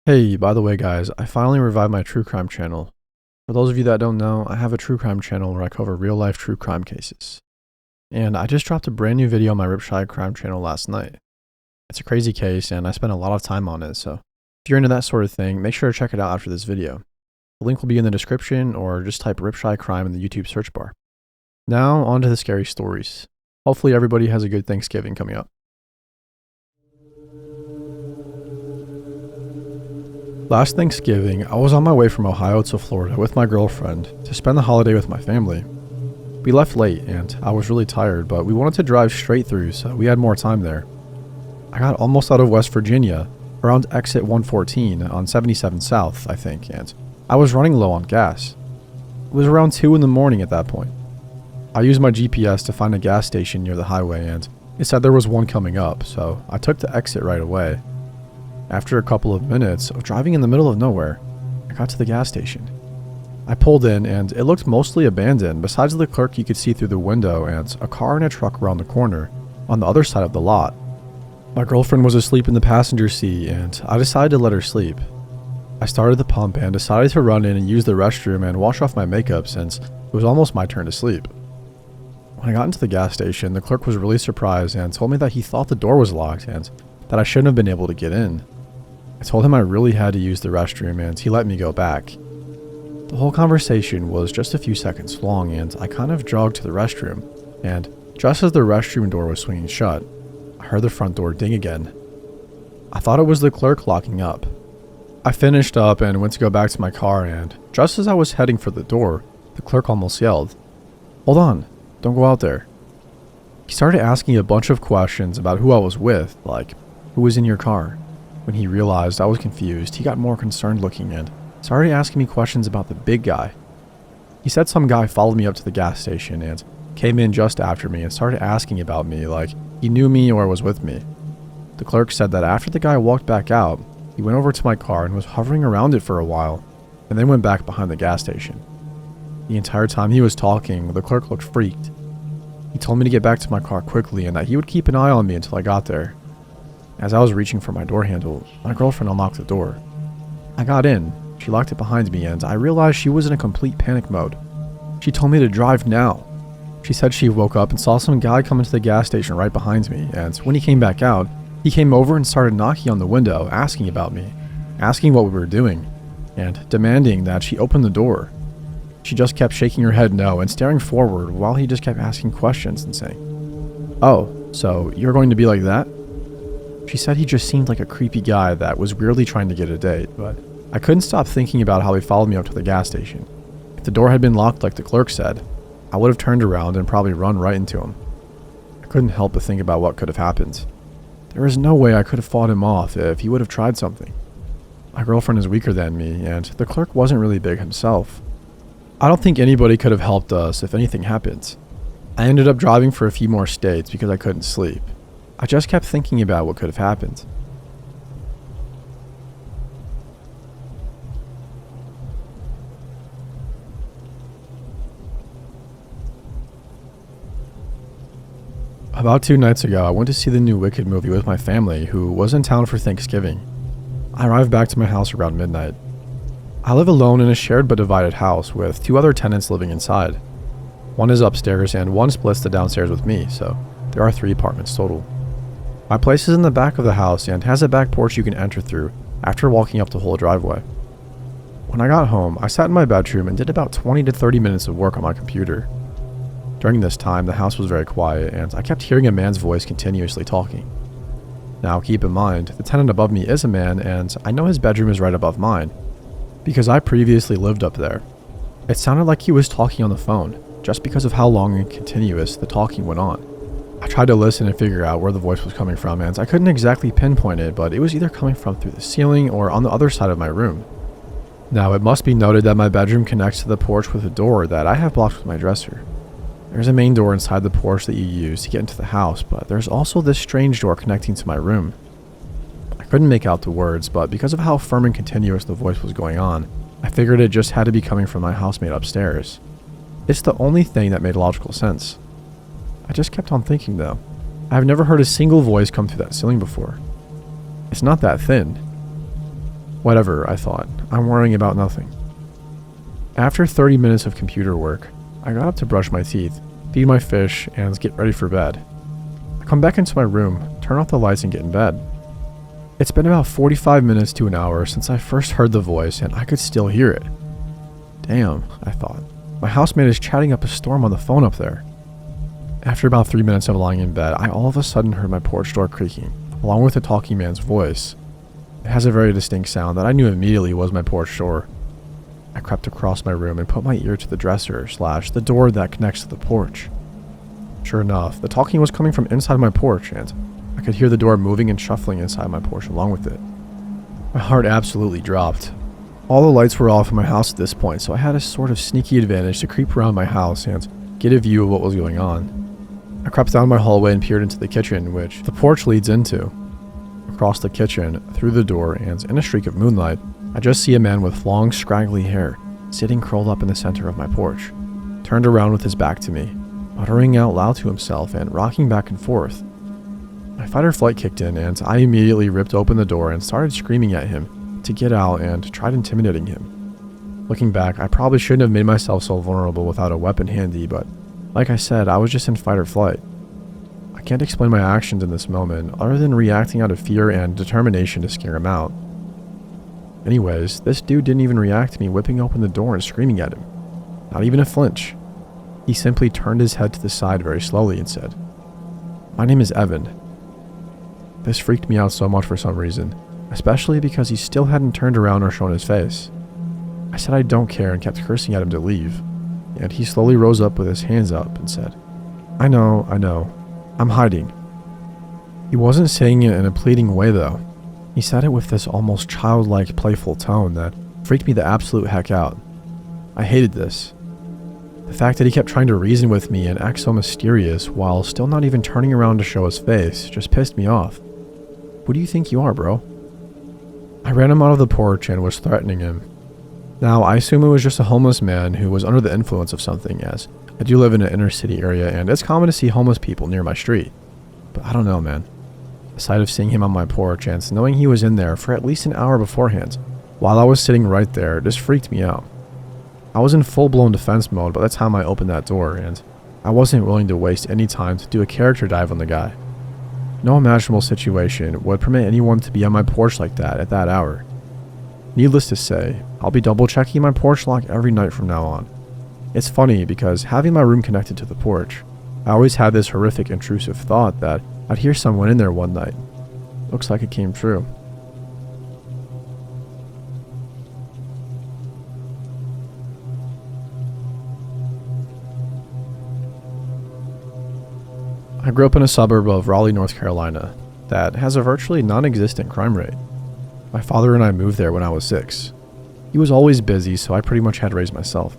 Hey, by the way, guys, I finally revived my true crime channel. For those of you that don't know, I have a true crime channel where I cover real life true crime cases. And I just dropped a brand new video on my Ripshire crime channel last night. It's a crazy case, and I spent a lot of time on it, so if you're into that sort of thing, make sure to check it out after this video. The link will be in the description, or just type Ripshire crime in the YouTube search bar. Now, on to the scary stories. Hopefully everybody has a good Thanksgiving coming up. Last Thanksgiving, I was on my way from Ohio to Florida with my girlfriend to spend the holiday with my family. We left late and I was really tired, but we wanted to drive straight through, so we had more time there. I got almost out of West Virginia, around exit 114 on 77 South, I think, and I was running low on gas. It was around 2 in the morning at that point. I used my GPS to find a gas station near the highway, and it said there was one coming up, so I took the exit right away. After a couple of minutes of driving in the middle of nowhere, I got to the gas station. I pulled in and it looked mostly abandoned besides the clerk you could see through the window and a car and a truck around the corner on the other side of the lot. My girlfriend was asleep in the passenger seat and I decided to let her sleep. I started the pump and decided to run in and use the restroom and wash off my makeup since it was almost my turn to sleep. When I got into the gas station, the clerk was really surprised and told me that he thought the door was locked and that I shouldn't have been able to get in. I told him I really had to use the restroom and he let me go back. The whole conversation was just a few seconds long and I kind of jogged to the restroom, and just as the restroom door was swinging shut, I heard the front door ding again. I thought it was the clerk locking up. I finished up and went to go back to my car, and just as I was heading for the door, the clerk almost yelled, "Hold on, don't go out there." He started asking a bunch of questions about who I was with, like, "Who was in your car?" When he realized I was confused, he got more concerned looking and started asking me questions about the big guy. He said some guy followed me up to the gas station and came in just after me and started asking about me like he knew me or was with me. The clerk said that after the guy walked back out, he went over to my car and was hovering around it for a while and then went back behind the gas station. The entire time he was talking, the clerk looked freaked. He told me to get back to my car quickly and that he would keep an eye on me until I got there. As I was reaching for my door handle, my girlfriend unlocked the door. I got in, she locked it behind me, and I realized she was in a complete panic mode. She told me to drive now. She said she woke up and saw some guy come into the gas station right behind me, and when he came back out, he came over and started knocking on the window, asking about me, asking what we were doing, and demanding that she open the door. She just kept shaking her head no and staring forward while he just kept asking questions and saying, "Oh, so you're going to be like that?" She said he just seemed like a creepy guy that was weirdly trying to get a date, but I couldn't stop thinking about how he followed me up to the gas station. If the door had been locked like the clerk said, I would have turned around and probably run right into him. I couldn't help but think about what could have happened. There was no way I could have fought him off if he would have tried something. My girlfriend is weaker than me, and the clerk wasn't really big himself. I don't think anybody could have helped us if anything happened. I ended up driving for a few more states because I couldn't sleep. I just kept thinking about what could have happened. About 2 nights ago, I went to see the new Wicked movie with my family, who was in town for Thanksgiving. I arrived back to my house around midnight. I live alone in a shared but divided house with 2 other tenants living inside. One is upstairs and one splits the downstairs with me, so there are 3 apartments total. My place is in the back of the house and has a back porch you can enter through after walking up the whole driveway. When I got home, I sat in my bedroom and did about 20 to 30 minutes of work on my computer. During this time, the house was very quiet and I kept hearing a man's voice continuously talking. Now keep in mind, the tenant above me is a man and I know his bedroom is right above mine because I previously lived up there. It sounded like he was talking on the phone just because of how long and continuous the talking went on. I tried to listen and figure out where the voice was coming from, and I couldn't exactly pinpoint it, but it was either coming from through the ceiling or on the other side of my room. Now, it must be noted that my bedroom connects to the porch with a door that I have blocked with my dresser. There's a main door inside the porch that you use to get into the house, but there's also this strange door connecting to my room. I couldn't make out the words, but because of how firm and continuous the voice was going on, I figured it just had to be coming from my housemate upstairs. It's the only thing that made logical sense. I just kept on thinking though. I've never heard a single voice come through that ceiling before. It's not that thin. Whatever, I thought. I'm worrying about nothing. After 30 minutes of computer work, I got up to brush my teeth, feed my fish, and get ready for bed. I come back into my room, turn off the lights, and get in bed. It's been about 45 minutes to an hour since I first heard the voice, and I could still hear it. Damn, I thought. My housemate is chatting up a storm on the phone up there. After about 3 minutes of lying in bed, I all of a sudden heard my porch door creaking, along with the talking man's voice. It has a very distinct sound that I knew immediately was my porch door. I crept across my room and put my ear to the dresser / the door that connects to the porch. Sure enough, the talking was coming from inside my porch, and I could hear the door moving and shuffling inside my porch along with it. My heart absolutely dropped. All the lights were off in my house at this point, so I had a sort of sneaky advantage to creep around my house and get a view of what was going on. I crept down my hallway and peered into the kitchen, which the porch leads into. Across the kitchen, through the door, and in a streak of moonlight, I just see a man with long, scraggly hair, sitting curled up in the center of my porch, turned around with his back to me, muttering out loud to himself and rocking back and forth. My fight or flight kicked in, and I immediately ripped open the door and started screaming at him to get out and tried intimidating him. Looking back, I probably shouldn't have made myself so vulnerable without a weapon handy, but like I said, I was just in fight or flight. I can't explain my actions in this moment other than reacting out of fear and determination to scare him out. Anyways, this dude didn't even react to me whipping open the door and screaming at him. Not even a flinch. He simply turned his head to the side very slowly and said, "My name is Evan." This freaked me out so much for some reason, especially because he still hadn't turned around or shown his face. I said I don't care and kept cursing at him to leave, and he slowly rose up with his hands up and said, I know, I'm hiding." He wasn't saying it in a pleading way though. He said it with this almost childlike, playful tone that freaked me the absolute heck out. I hated this. The fact that he kept trying to reason with me and act so mysterious while still not even turning around to show his face just pissed me off. Who do you think you are, bro? I ran him out of the porch and was threatening him. Now, I assume it was just a homeless man who was under the influence of something, as I do live in an inner city area and it's common to see homeless people near my street. But I don't know, man. The sight of seeing him on my porch and knowing he was in there for at least an hour beforehand, while I was sitting right there, just freaked me out. I was in full-blown defense mode by the time I opened that door, and I wasn't willing to waste any time to do a character dive on the guy. No imaginable situation would permit anyone to be on my porch like that at that hour. Needless to say, I'll be double-checking my porch lock every night from now on. It's funny because having my room connected to the porch, I always had this horrific intrusive thought that I'd hear someone in there one night. Looks like it came true. I grew up in a suburb of Raleigh, North Carolina, that has a virtually non-existent crime rate. My father and I moved there when I was 6. He was always busy, so I pretty much had to raise myself.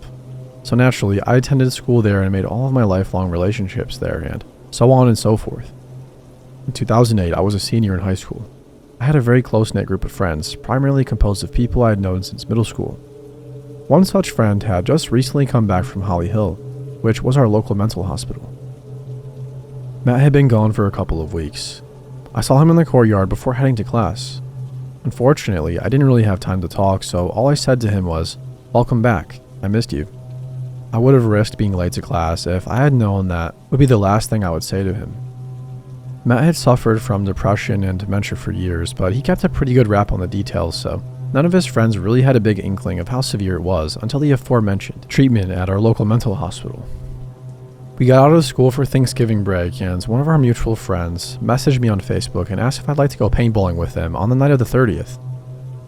So naturally, I attended school there and made all of my lifelong relationships there, and so on and so forth. In 2008, I was a senior in high school. I had a very close-knit group of friends, primarily composed of people I had known since middle school. One such friend had just recently come back from Holly Hill, which was our local mental hospital. Matt had been gone for a couple of weeks. I saw him in the courtyard before heading to class. Unfortunately, I didn't really have time to talk, so all I said to him was, "Welcome back, I missed you." I would have risked being late to class if I had known that would be the last thing I would say to him. Matt had suffered from depression and dementia for years, but he kept a pretty good rap on the details, so none of his friends really had a big inkling of how severe it was until the aforementioned treatment at our local mental hospital. We got out of school for Thanksgiving break, and one of our mutual friends messaged me on Facebook and asked if I'd like to go paintballing with them on the night of the 30th.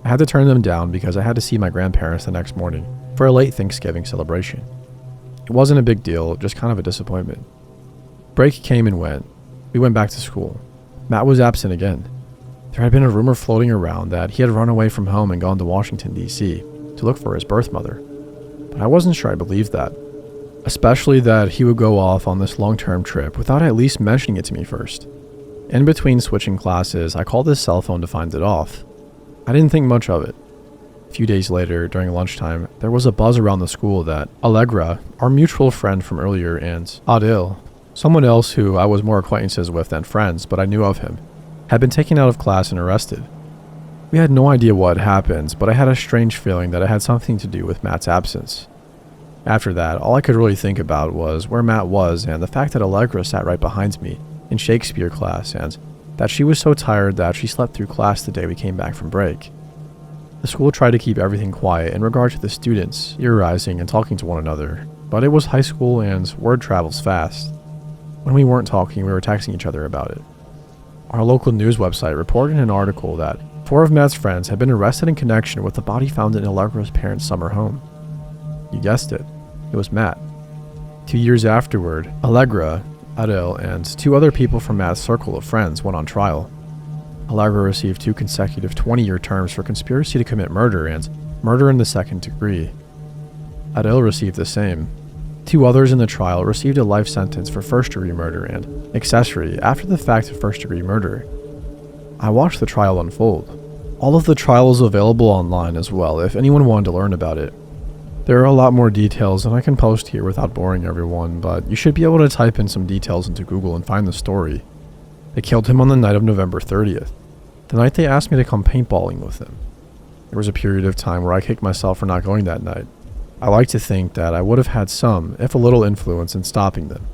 I had to turn them down because I had to see my grandparents the next morning for a late Thanksgiving celebration. It wasn't a big deal, just kind of a disappointment. Break came and went. We went back to school. Matt was absent again. There had been a rumor floating around that he had run away from home and gone to Washington, D.C. to look for his birth mother. But I wasn't sure I believed that. Especially that he would go off on this long-term trip without at least mentioning it to me first. In between switching classes, I called his cell phone to find it off. I didn't think much of it. A few days later, during lunchtime, there was a buzz around the school that Allegra, our mutual friend from earlier, and Adil, someone else who I was more acquaintances with than friends, but I knew of him, had been taken out of class and arrested. We had no idea what had happened, but I had a strange feeling that it had something to do with Matt's absence. After that, all I could really think about was where Matt was and the fact that Allegra sat right behind me in Shakespeare class and that she was so tired that she slept through class the day we came back from break. The school tried to keep everything quiet in regard to the students theorizing and talking to one another, but it was high school and word travels fast. When we weren't talking, we were texting each other about it. Our local news website reported in an article that 4 of Matt's friends had been arrested in connection with the body found in Allegra's parents' summer home. You guessed it, it was Matt. 2 years afterward, Allegra, Adele, and 2 other people from Matt's circle of friends went on trial. Allegra received 2 consecutive 20-year terms for conspiracy to commit murder and murder in the second degree. Adele received the same. 2 others in the trial received a life sentence for first-degree murder and accessory after the fact of first-degree murder. I watched the trial unfold. All of the trial is available online as well if anyone wanted to learn about it. There are a lot more details than I can post here without boring everyone, but you should be able to type in some details into Google and find the story. They killed him on the night of November 30th, the night they asked me to come paintballing with them. There was a period of time where I kicked myself for not going that night. I like to think that I would have had some, if a little, influence in stopping them.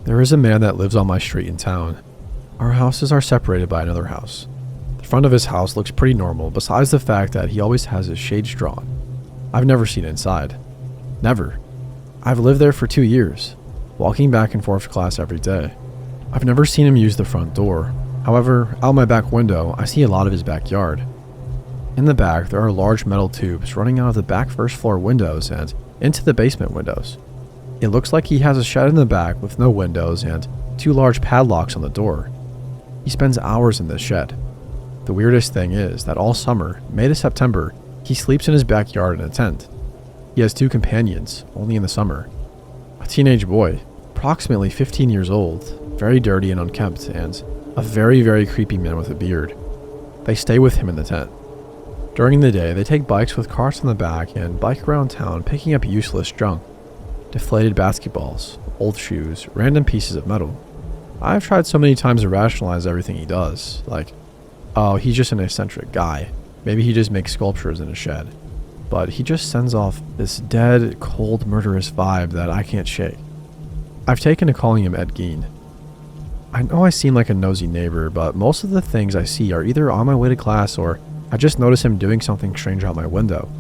There is a man that lives on my street in town. Our houses are separated by another house. The front of his house looks pretty normal besides the fact that he always has his shades drawn. I've never seen inside. Never. I've lived there for 2 years, walking back and forth to class every day. I've never seen him use the front door. However, out my back window, I see a lot of his backyard. In the back, there are large metal tubes running out of the back first floor windows and into the basement windows. It looks like he has a shed in the back with no windows and 2 large padlocks on the door. He spends hours in this shed. The weirdest thing is that all summer, May to September, he sleeps in his backyard in a tent. He has 2 companions, only in the summer. A teenage boy, approximately 15 years old, very dirty and unkempt, and a very, very creepy man with a beard. They stay with him in the tent. During the day, they take bikes with carts in the back and bike around town picking up useless junk. Deflated basketballs, old shoes, random pieces of metal. I've tried so many times to rationalize everything he does, like, oh, he's just an eccentric guy. Maybe he just makes sculptures in a shed. But he just sends off this dead, cold, murderous vibe that I can't shake. I've taken to calling him Ed Gein. I know I seem like a nosy neighbor, but most of the things I see are either on my way to class or I just notice him doing something strange out my window.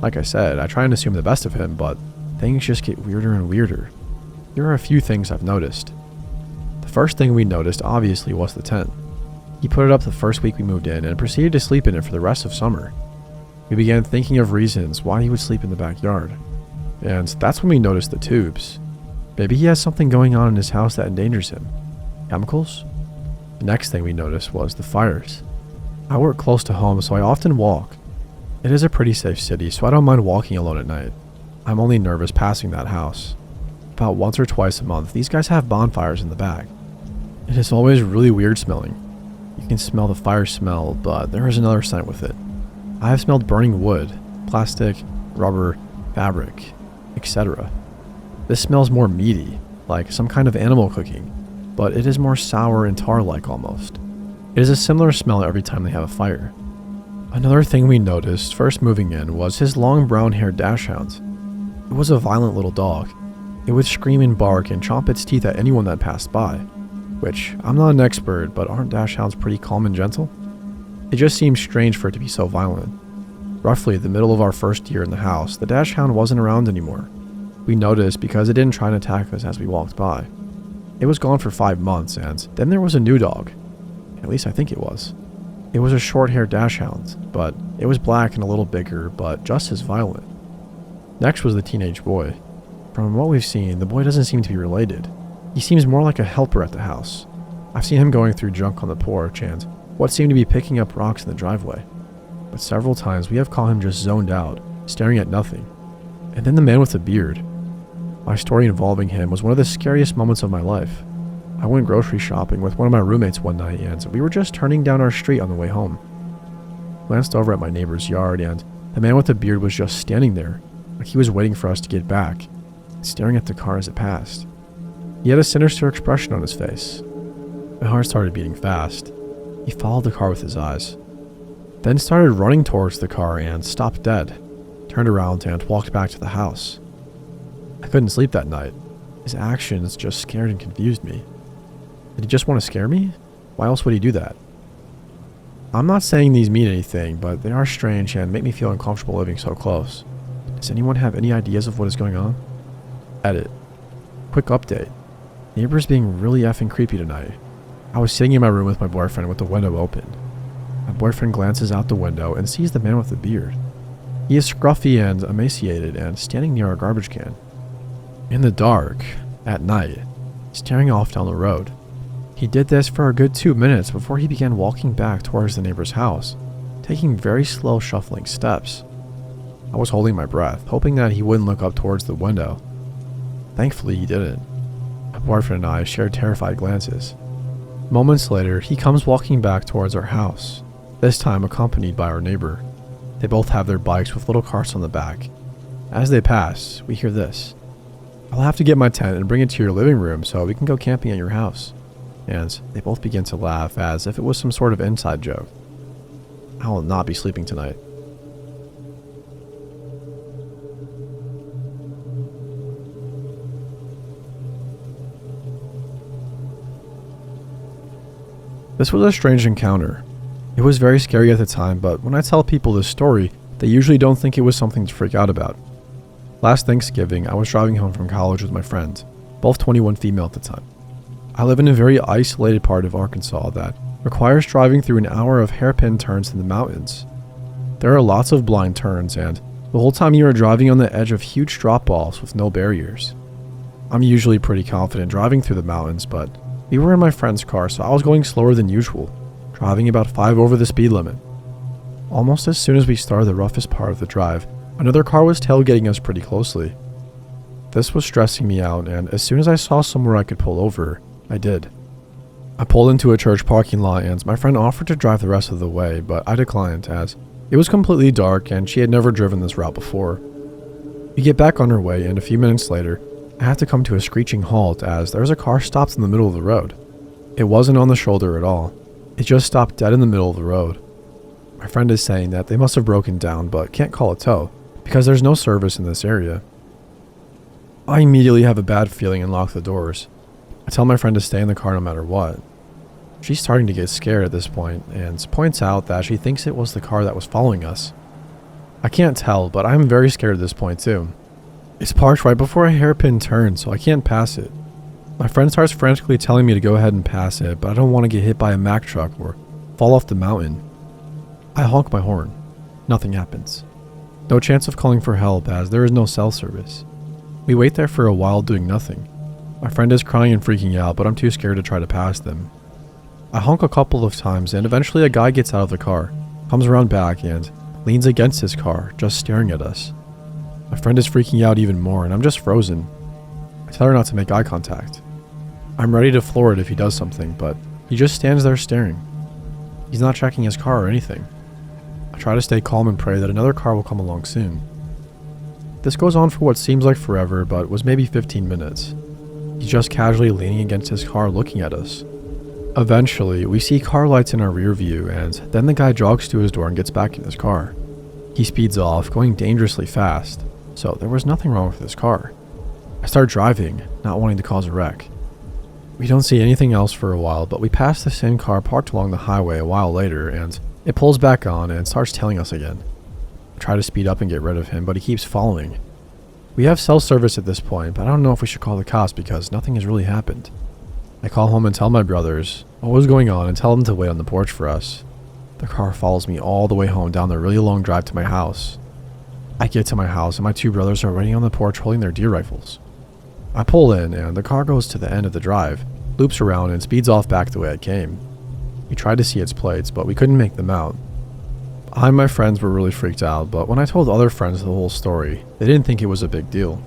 Like I said, I try and assume the best of him, but things just get weirder and weirder. There are a few things I've noticed. The first thing we noticed, obviously, was the tent. He put it up the first week we moved in and proceeded to sleep in it for the rest of summer. We began thinking of reasons why he would sleep in the backyard. And that's when we noticed the tubes. Maybe he has something going on in his house that endangers him. Chemicals? The next thing we noticed was the fires. I work close to home, so I often walk. It is a pretty safe city, so I don't mind walking alone at night. I'm only nervous passing that house. About once or twice a month, these guys have bonfires in the back. It is always really weird smelling. You can smell the fire smell, but there is another scent with it. I have smelled burning wood, plastic, rubber, fabric, etc. This smells more meaty, like some kind of animal cooking, but it is more sour and tar-like almost. It is a similar smell every time they have a fire. Another thing we noticed first moving in was his long brown-haired dachshund. It was a violent little dog. It would scream and bark and chomp its teeth at anyone that passed by, which I'm not an expert, but aren't dachshunds pretty calm and gentle? It just seemed strange for it to be so violent. Roughly the middle of our first year in the house, the dachshund wasn't around anymore. We noticed because it didn't try and attack us as we walked by. It was gone for 5 months, and then there was a new dog. At least I think it was. It was a short-haired dachshund, but it was black and a little bigger, but just as violent. Next was the teenage boy. From what we've seen, the boy doesn't seem to be related. He seems more like a helper at the house. I've seen him going through junk on the porch and what seemed to be picking up rocks in the driveway. But several times we have caught him just zoned out, staring at nothing. And then the man with the beard. My story involving him was one of the scariest moments of my life. I went grocery shopping with one of my roommates one night and we were just turning down our street on the way home. Glanced over at my neighbor's yard and the man with the beard was just standing there, like he was waiting for us to get back, staring at the car as it passed. He had a sinister expression on his face. My heart started beating fast. He followed the car with his eyes, then started running towards the car and stopped dead, turned around and walked back to the house. I couldn't sleep that night. His actions just scared and confused me. Did he just want to scare me? Why else would he do that? I'm not saying these mean anything, but they are strange and make me feel uncomfortable living so close. Does anyone have any ideas of what is going on? Edit. Quick update. Neighbors being really effing creepy tonight. I was sitting in my room with my boyfriend with the window open. My boyfriend glances out the window and sees the man with the beard. He is scruffy and emaciated and standing near a garbage can. In the dark, at night, staring off down the road. He did this for a good 2 minutes before he began walking back towards the neighbor's house, taking very slow shuffling steps. I was holding my breath, hoping that he wouldn't look up towards the window. Thankfully, he didn't. My boyfriend and I shared terrified glances. Moments later, he comes walking back towards our house, this time accompanied by our neighbor. They both have their bikes with little carts on the back. As they pass, we hear this. "I'll have to get my tent and bring it to your living room so we can go camping at your house." And they both begin to laugh as if it was some sort of inside joke. I will not be sleeping tonight. This was a strange encounter. It was very scary at the time, but when I tell people this story, they usually don't think it was something to freak out about. Last Thanksgiving, I was driving home from college with my friend, both 21 female at the time. I live in a very isolated part of Arkansas that requires driving through an hour of hairpin turns in the mountains. There are lots of blind turns, and the whole time you are driving on the edge of huge drop-offs with no barriers. I'm usually pretty confident driving through the mountains, but we were in my friend's car, so I was going slower than usual, driving about 5 over the speed limit. Almost as soon as we started the roughest part of the drive, another car was tailgating us pretty closely. This was stressing me out, and as soon as I saw somewhere I could pull over, I did. I pulled into a church parking lot, and my friend offered to drive the rest of the way, but I declined as it was completely dark and she had never driven this route before. We get back on our way, and a few minutes later, I had to come to a screeching halt as there was a car stopped in the middle of the road. It wasn't on the shoulder at all. It just stopped dead in the middle of the road. My friend is saying that they must have broken down but can't call a tow because there's no service in this area. I immediately have a bad feeling and lock the doors. I tell my friend to stay in the car no matter what. She's starting to get scared at this point and points out that she thinks it was the car that was following us. I can't tell, but I'm very scared at this point too. It's parked right before a hairpin turn, so I can't pass it. My friend starts frantically telling me to go ahead and pass it, but I don't want to get hit by a Mack truck or fall off the mountain. I honk my horn. Nothing happens. No chance of calling for help as there is no cell service. We wait there for a while doing nothing. My friend is crying and freaking out, but I'm too scared to try to pass them. I honk a couple of times and eventually a guy gets out of the car, comes around back and leans against his car, just staring at us. My friend is freaking out even more and I'm just frozen. I tell her not to make eye contact. I'm ready to floor it if he does something, but he just stands there staring. He's not checking his car or anything. I try to stay calm and pray that another car will come along soon. This goes on for what seems like forever, but was maybe 15 minutes. He's just casually leaning against his car looking at us. Eventually, we see car lights in our rear view, and then the guy jogs to his door and gets back in his car. He speeds off, going dangerously fast, so there was nothing wrong with his car. I start driving, not wanting to cause a wreck. We don't see anything else for a while, but we pass the same car parked along the highway a while later, and it pulls back on and starts tailing us again. I try to speed up and get rid of him, but he keeps following. We have cell service at this point, but I don't know if we should call the cops because nothing has really happened. I call home and tell my brothers what was going on and tell them to wait on the porch for us. The car follows me all the way home down the really long drive to my house. I get to my house and my two brothers are waiting on the porch holding their deer rifles. I pull in and the car goes to the end of the drive, loops around and speeds off back the way it came. We tried to see its plates, but we couldn't make them out. I and my friends were really freaked out, but when I told other friends the whole story, they didn't think it was a big deal.